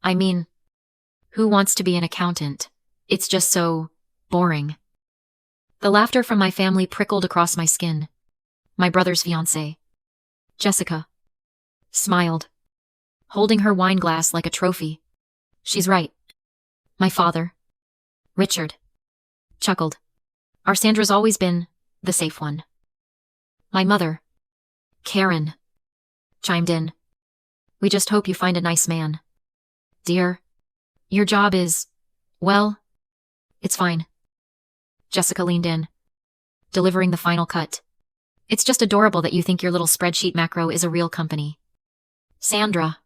I mean, who wants to be an accountant? It's just so boring. The laughter from my family prickled across my skin. My brother's fiancée, Jessica, smiled, holding her wine glass like a trophy. She's right. My father, Richard, chuckled. Our Sandra's always been the safe one. My mother, Karen, chimed in. We just hope you find a nice man. Dear, your job is, well, it's fine. Jessica leaned in, delivering the final cut. It's just adorable that you think your little spreadsheet macro is a real company. Sandra,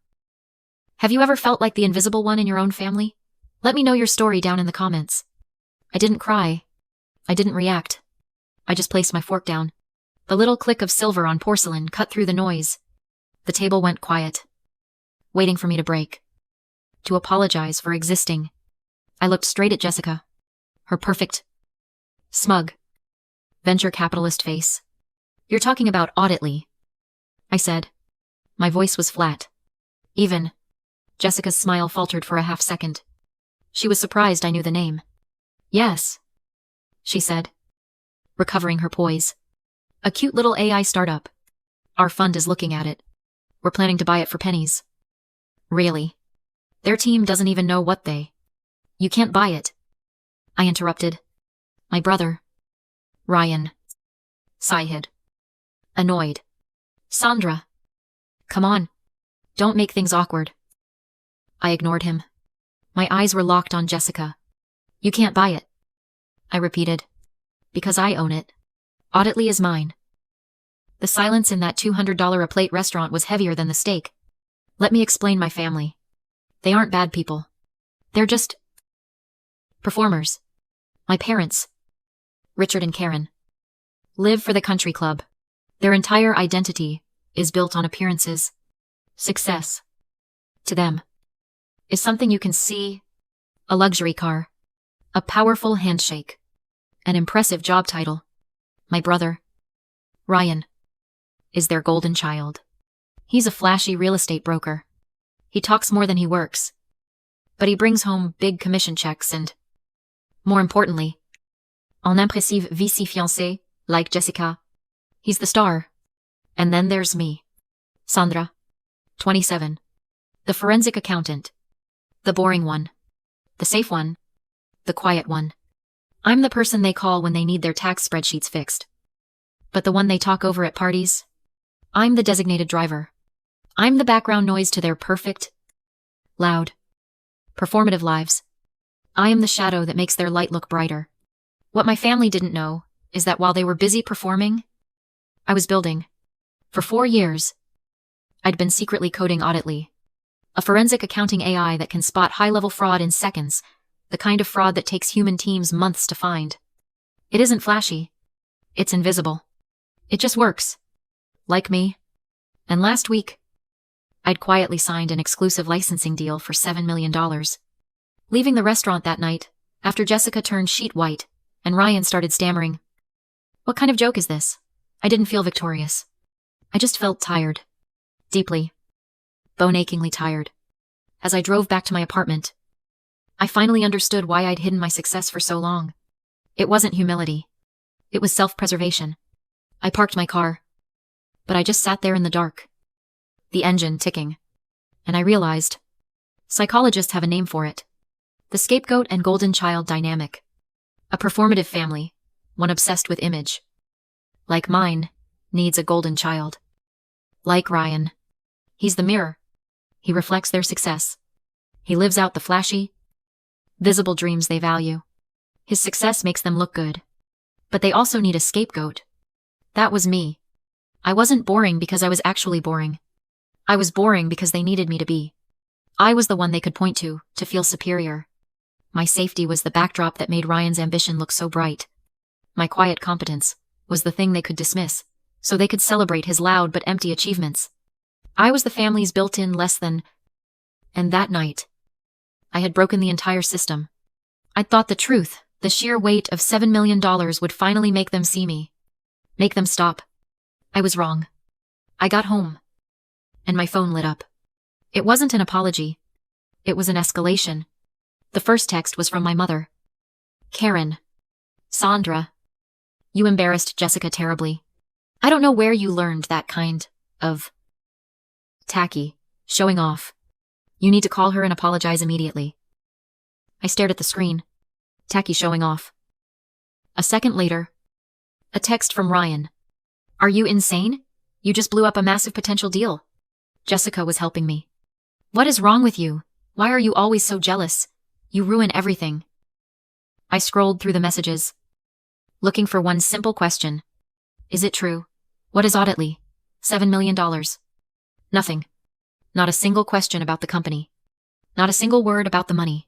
have you ever felt like the invisible one in your own family? Let me know your story down in the comments. I didn't cry. I didn't react. I just placed my fork down. The little click of silver on porcelain cut through the noise. The table went quiet, waiting for me to break, to apologize for existing. I looked straight at Jessica, her perfect, smug, venture capitalist face. You're talking about auditly, I said. My voice was flat. Even. Jessica's smile faltered for a half second. She was surprised I knew the name. Yes, she said, recovering her poise. A cute little AI startup. Our fund is looking at it. We're planning to buy it for pennies. Really? Their team doesn't even know what they... You can't buy it. I interrupted. My brother, Ryan, sighed, annoyed. Sandra, come on. Don't make things awkward. I ignored him. My eyes were locked on Jessica. You can't buy it, I repeated. Because I own it. Auditly is mine. The silence in that $200 a plate restaurant was heavier than the steak. Let me explain my family. They aren't bad people. They're just performers. My parents, Richard and Karen, live for the country club. Their entire identity is built on appearances. Success, to them, is something you can see, a luxury car, a powerful handshake, an impressive job title. My brother, Ryan, is their golden child. He's a flashy real estate broker. He talks more than he works. But he brings home big commission checks and, more importantly, un impressive vice-fiancée like Jessica. He's the star. And then there's me, Sandra, 27, the forensic accountant, the boring one, the safe one, the quiet one. I'm the person they call when they need their tax spreadsheets fixed. But the one they talk over at parties? I'm the designated driver. I'm the background noise to their perfect, loud, performative lives. I am the shadow that makes their light look brighter. What my family didn't know is that while they were busy performing, I was building. For 4 years, I'd been secretly coding auditly, a forensic accounting AI that can spot high-level fraud in seconds, the kind of fraud that takes human teams months to find. It isn't flashy. It's invisible. It just works. Like me. And last week, I'd quietly signed an exclusive licensing deal for $7 million. Leaving the restaurant that night, after Jessica turned sheet white, and Ryan started stammering. What kind of joke is this? I didn't feel victorious. I just felt tired. Deeply, bone-achingly tired. As I drove back to my apartment, I finally understood why I'd hidden my success for so long. It wasn't humility. It was self-preservation. I parked my car, but I just sat there in the dark, the engine ticking, and I realized, psychologists have a name for it. The scapegoat and golden child dynamic. A performative family, one obsessed with image, like mine, needs a golden child. Like Ryan. He's the mirror. He reflects their success. He lives out the flashy, visible dreams they value. His success makes them look good. But they also need a scapegoat. That was me. I wasn't boring because I was actually boring. I was boring because they needed me to be. I was the one they could point to feel superior. My safety was the backdrop that made Ryan's ambition look so bright. My quiet competence was the thing they could dismiss, so they could celebrate his loud but empty achievements. I was the family's built-in less than. And that night, I had broken the entire system. I'd thought the truth, the sheer weight of $7 million would finally make them see me. Make them stop. I was wrong. I got home, and my phone lit up. It wasn't an apology. It was an escalation. The first text was from my mother. Karen. Sandra. You embarrassed Jessica terribly. I don't know where you learned that kind of tacky showing off. You need to call her and apologize immediately. I stared at the screen. Tacky showing off. A second later, a text from Ryan. Are you insane? You just blew up a massive potential deal. Jessica was helping me. What is wrong with you? Why are you always so jealous? You ruin everything. I scrolled through the messages, looking for one simple question. Is it true? What is Auditly? $7 million. Nothing. Not a single question about the company. Not a single word about the money.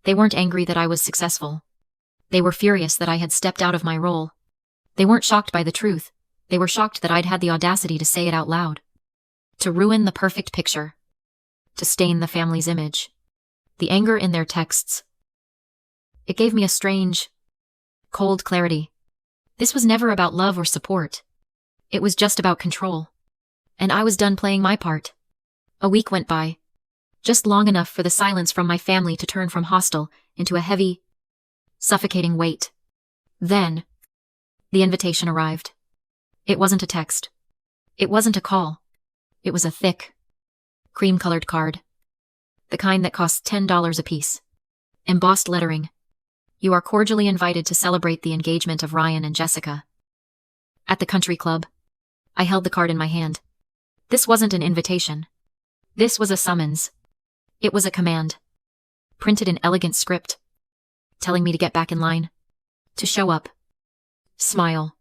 They weren't angry that I was successful. They were furious that I had stepped out of my role. They weren't shocked by the truth. They were shocked that I'd had the audacity to say it out loud. To ruin the perfect picture. To stain the family's image. The anger in their texts. It gave me a strange, cold clarity. This was never about love or support. It was just about control. And I was done playing my part. A week went by. Just long enough for the silence from my family to turn from hostile into a heavy, suffocating weight. Then, the invitation arrived. It wasn't a text. It wasn't a call. It was a thick, cream-colored card. The kind that costs $10 apiece. Embossed lettering. You are cordially invited to celebrate the engagement of Ryan and Jessica. At the country club. I held the card in my hand. This wasn't an invitation. This was a summons. It was a command. Printed in elegant script. Telling me to get back in line. To show up. Smile.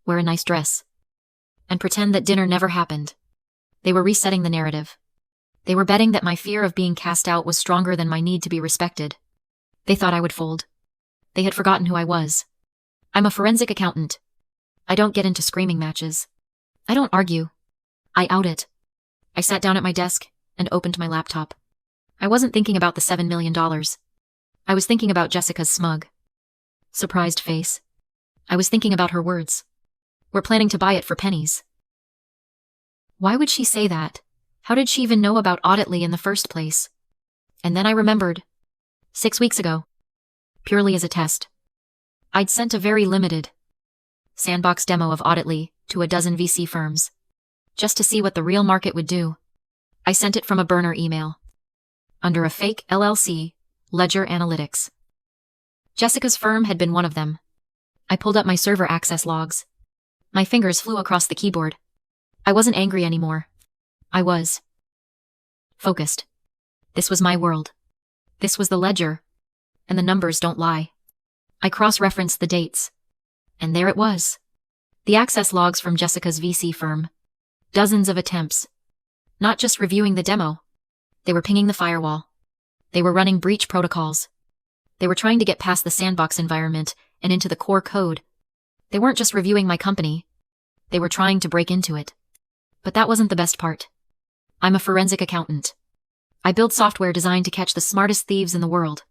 Wear a nice dress. And pretend that dinner never happened. They were resetting the narrative. They were betting that my fear of being cast out was stronger than my need to be respected. They thought I would fold. They had forgotten who I was. I'm a forensic accountant. I don't get into screaming matches. I don't argue. I out it. I sat down at my desk and opened my laptop. I wasn't thinking about the $7 million. I was thinking about Jessica's smug, surprised face. I was thinking about her words. We're planning to buy it for pennies. Why would she say that? How did she even know about Auditly in the first place? And then I remembered. 6 weeks ago. Purely as a test. I'd sent a very limited sandbox demo of Auditly to a dozen VC firms. Just to see what the real market would do. I sent it from a burner email. Under a fake LLC, Ledger Analytics. Jessica's firm had been one of them. I pulled up my server access logs. My fingers flew across the keyboard. I wasn't angry anymore. I was focused. This was my world. This was the ledger. And the numbers don't lie. I cross-referenced the dates. And there it was. The access logs from Jessica's VC firm. Dozens of attempts. Not just reviewing the demo. They were pinging the firewall. They were running breach protocols. They were trying to get past the sandbox environment and into the core code. They weren't just reviewing my company. They were trying to break into it. But that wasn't the best part. I'm a forensic accountant. I build software designed to catch the smartest thieves in the world.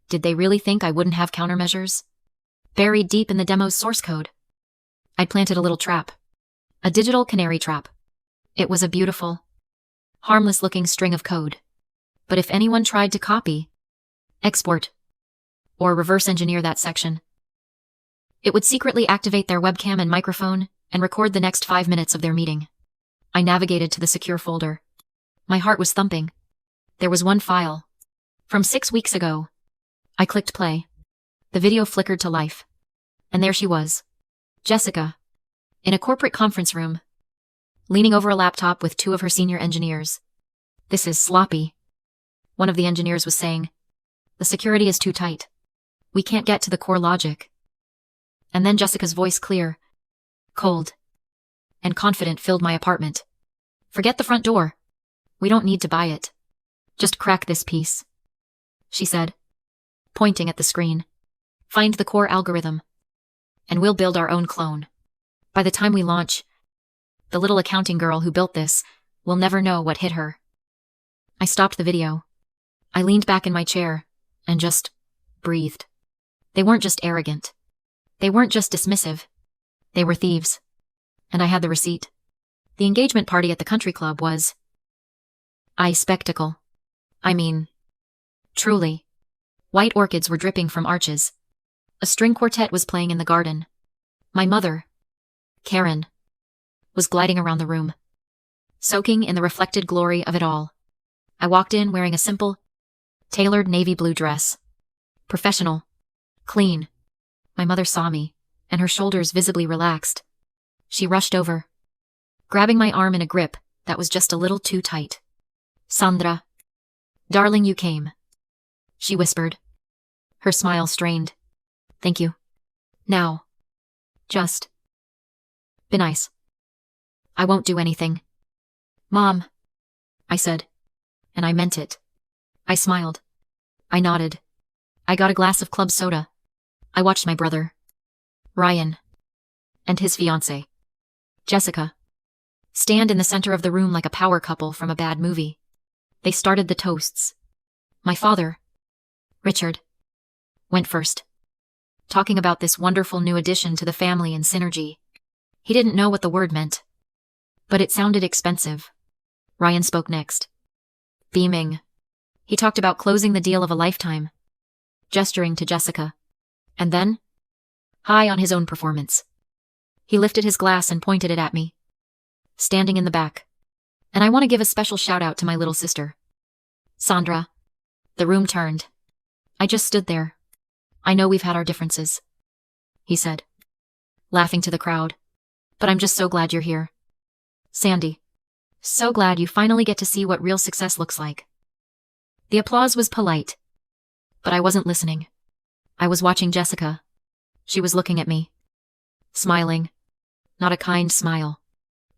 Did they really think I wouldn't have countermeasures? Buried deep in the demo's source code. I'd planted a little trap. A digital canary trap. It was a beautiful, harmless-looking string of code. But if anyone tried to copy, export, or reverse engineer that section, it would secretly activate their webcam and microphone and record the next 5 minutes of their meeting. I navigated to the secure folder. My heart was thumping. There was one file. From 6 weeks ago. I clicked play. The video flickered to life. And there she was. Jessica. In a corporate conference room. Leaning over a laptop with 2 of her senior engineers. This is sloppy. One of the engineers was saying. The security is too tight. We can't get to the core logic. And then Jessica's voice clear, cold, and confident filled my apartment. Forget the front door. We don't need to buy it. Just crack this piece. She said, pointing at the screen. Find the core algorithm. And we'll build our own clone. By the time we launch, the little accounting girl who built this will never know what hit her. I stopped the video. I leaned back in my chair and just breathed. They weren't just arrogant. They weren't just dismissive. They were thieves. And I had the receipt. The engagement party at the country club was a spectacle. I mean, Truly. White orchids were dripping from arches. A string quartet was playing in the garden. My mother, Karen, was gliding around the room, soaking in the reflected glory of it all. I walked in wearing a simple, tailored navy blue dress. Professional. Clean. My mother saw me, and her shoulders visibly relaxed. She rushed over, grabbing my arm in a grip that was just a little too tight. Sandra. Darling, you came, she whispered, her smile strained. Thank you. Now. Just. Be nice. I won't do anything. Mom, I said, and I meant it. I smiled. I nodded. I got a glass of club soda. I watched my brother, Ryan, and his fiancée, Jessica, stand in the center of the room like a power couple from a bad movie. They started the toasts. My father, Richard, went first, talking about this wonderful new addition to the family and synergy. He didn't know what the word meant, but it sounded expensive. Ryan spoke next, beaming. He talked about closing the deal of a lifetime, gesturing to Jessica, and then, high on his own performance, he lifted his glass and pointed it at me, standing in the back. And I want to give a special shout out to my little sister, Sandra. The room turned. I just stood there. I know we've had our differences, he said, laughing to the crowd, but I'm just so glad you're here. Sandy. So glad you finally get to see what real success looks like. The applause was polite, but I wasn't listening. I was watching Jessica. She was looking at me, smiling. Not a kind smile.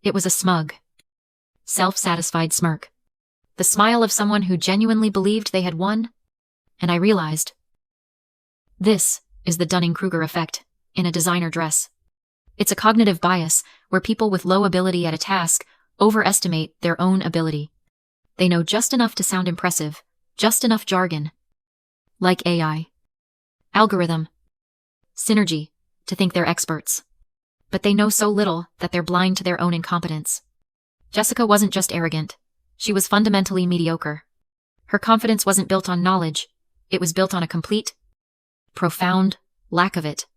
It was a smug, self-satisfied smirk. The smile of someone who genuinely believed they had won. And I realized, this is the Dunning-Kruger effect in a designer dress. It's a cognitive bias where people with low ability at a task overestimate their own ability. They know just enough to sound impressive, just enough jargon, like AI, algorithm, synergy, to think they're experts. But they know so little that they're blind to their own incompetence. Jessica wasn't just arrogant. She was fundamentally mediocre. Her confidence wasn't built on knowledge. It was built on a complete, profound lack of it.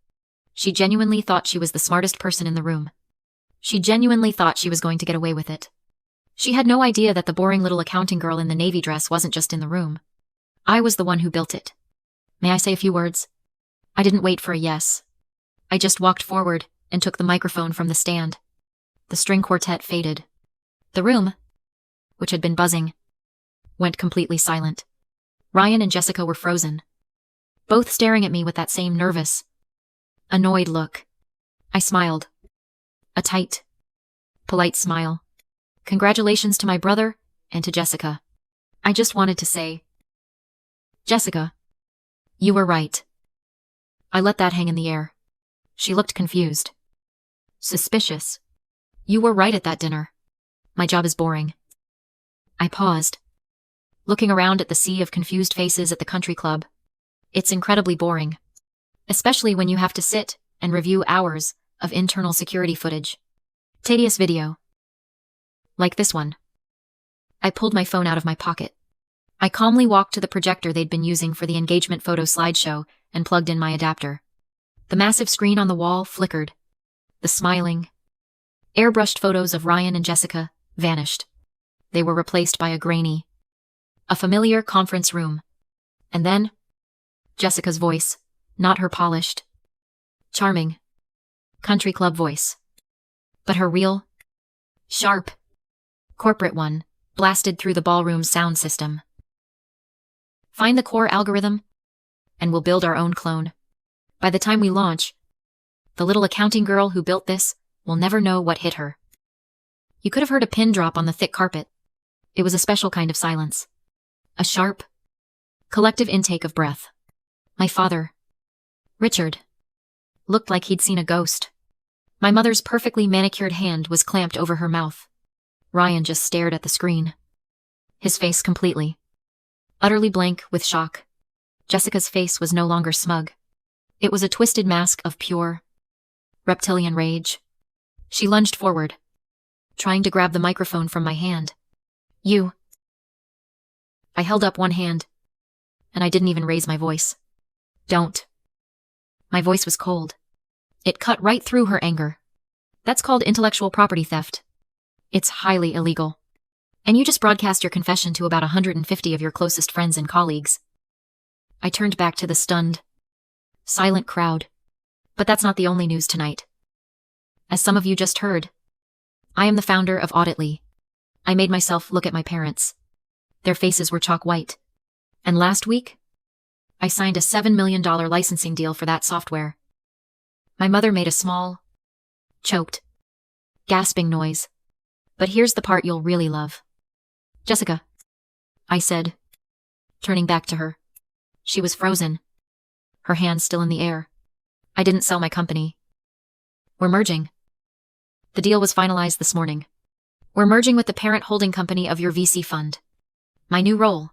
She genuinely thought she was the smartest person in the room. She genuinely thought she was going to get away with it. She had no idea that the boring little accounting girl in the navy dress wasn't just in the room. I was the one who built it. May I say a few words? I didn't wait for a yes. I just walked forward and took the microphone from the stand. The string quartet faded. The room, which had been buzzing, went completely silent. Ryan and Jessica were frozen, both staring at me with that same nervous, annoyed look. I smiled. A tight, polite smile. Congratulations to my brother and to Jessica. I just wanted to say, Jessica, you were right. I let that hang in the air. She looked confused. Suspicious. You were right at that dinner. My job is boring. I paused, looking around at the sea of confused faces at the country club. It's incredibly boring, especially when you have to sit and review hours of internal security footage. Tedious video. Like this one. I pulled my phone out of my pocket. I calmly walked to the projector they'd been using for the engagement photo slideshow and plugged in my adapter. The massive screen on the wall flickered. The smiling, airbrushed photos of Ryan and Jessica vanished. They were replaced by a familiar conference room. And then, Jessica's voice, not her polished, charming, country club voice, but her real, sharp, corporate one, blasted through the ballroom's sound system. Find the core algorithm, and we'll build our own clone. By the time we launch, the little accounting girl who built this will never know what hit her. You could have heard a pin drop on the thick carpet. It was a special kind of silence. A sharp, collective intake of breath. My father, Richard, looked like he'd seen a ghost. My mother's perfectly manicured hand was clamped over her mouth. Ryan just stared at the screen, his face completely, utterly blank with shock. Jessica's face was no longer smug. It was a twisted mask of pure, reptilian rage. She lunged forward, trying to grab the microphone from my hand. You. I held up one hand, and I didn't even raise my voice. Don't. My voice was cold. It cut right through her anger. That's called intellectual property theft. It's highly illegal. And you just broadcast your confession to about 150 of your closest friends and colleagues. I turned back to the stunned, silent crowd. But that's not the only news tonight. As some of you just heard, I am the founder of Auditly. I made myself look at my parents. Their faces were chalk white. And last week, I signed a $7 million licensing deal for that software. My mother made a small, choked, gasping noise. But here's the part you'll really love. Jessica, I said, turning back to her. She was frozen, her hands still in the air. I didn't sell my company. We're merging. The deal was finalized this morning. We're merging with the parent holding company of your VC fund. My new role,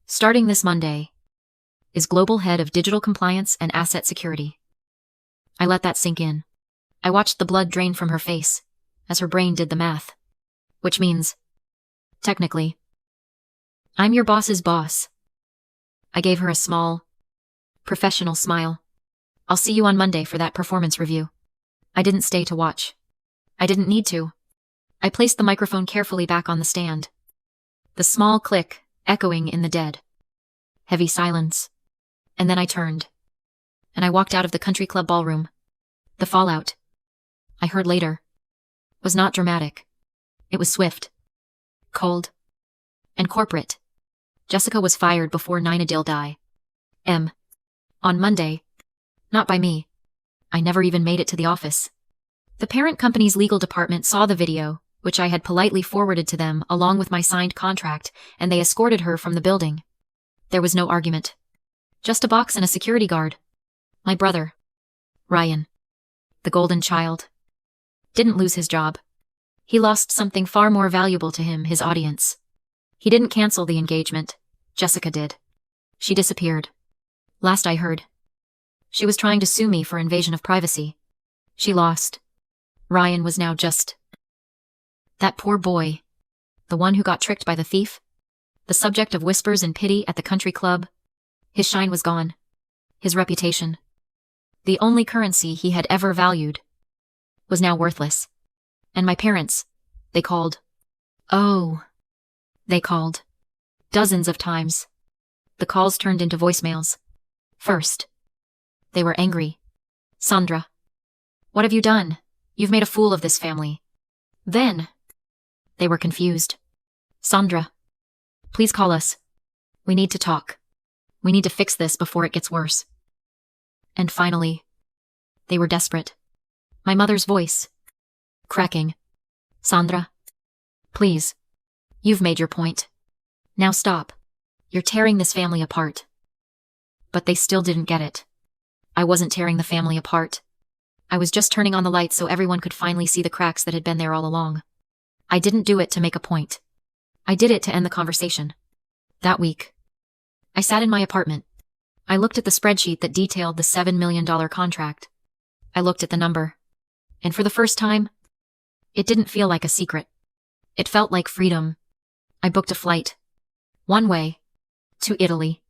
starting this Monday, is Global Head of Digital Compliance and Asset Security. I let that sink in. I watched the blood drain from her face as her brain did the math. Which means, technically, I'm your boss's boss. I gave her a small, professional smile. I'll see you on Monday for that performance review. I didn't stay to watch. I didn't need to. I placed the microphone carefully back on the stand. The small click echoing in the dead, heavy silence. And then I turned. And I walked out of the country club ballroom. The fallout, I heard later, was not dramatic. It was swift, cold, and corporate. Jessica was fired before Nina Dill die. On Monday. Not by me. I never even made it to the office. The parent company's legal department saw the video, which I had politely forwarded to them along with my signed contract, and they escorted her from the building. There was no argument. Just a box and a security guard. My brother, Ryan, the golden child, didn't lose his job. He lost something far more valuable to him, his audience. He didn't cancel the engagement. Jessica did. She disappeared. Last I heard, she was trying to sue me for invasion of privacy. She lost. Ryan was now just that poor boy, the one who got tricked by the thief, the subject of whispers and pity at the country club. His shine was gone. His reputation, the only currency he had ever valued, was now worthless. And my parents, they called. Oh, they called. Dozens of times. The calls turned into voicemails. First, they were angry. Sandra, what have you done? You've made a fool of this family. Then, they were confused. Sandra, please call us. We need to talk. We need to fix this before it gets worse. And finally, they were desperate. My mother's voice, cracking. Sandra, please. You've made your point. Now stop. You're tearing this family apart. But they still didn't get it. I wasn't tearing the family apart. I was just turning on the lights so everyone could finally see the cracks that had been there all along. I didn't do it to make a point. I did it to end the conversation. That week, I sat in my apartment. I looked at the spreadsheet that detailed the $7 million contract. I looked at the number. And for the first time, it didn't feel like a secret. It felt like freedom. I booked a flight. One way. To Italy.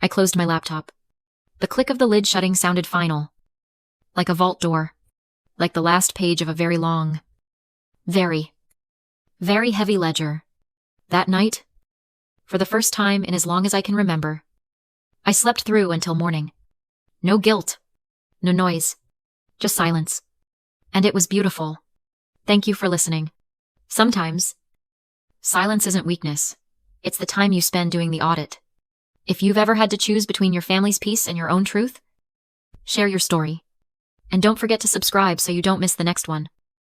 I closed my laptop. The click of the lid shutting sounded final. Like a vault door. Like the last page of a very long, very heavy ledger. That night, for the first time in as long as I can remember, I slept through until morning. No guilt. No noise. Just silence. And it was beautiful. Thank you for listening. Sometimes, silence isn't weakness. It's the time you spend doing the audit. If you've ever had to choose between your family's peace and your own truth, share your story. And don't forget to subscribe so you don't miss the next one.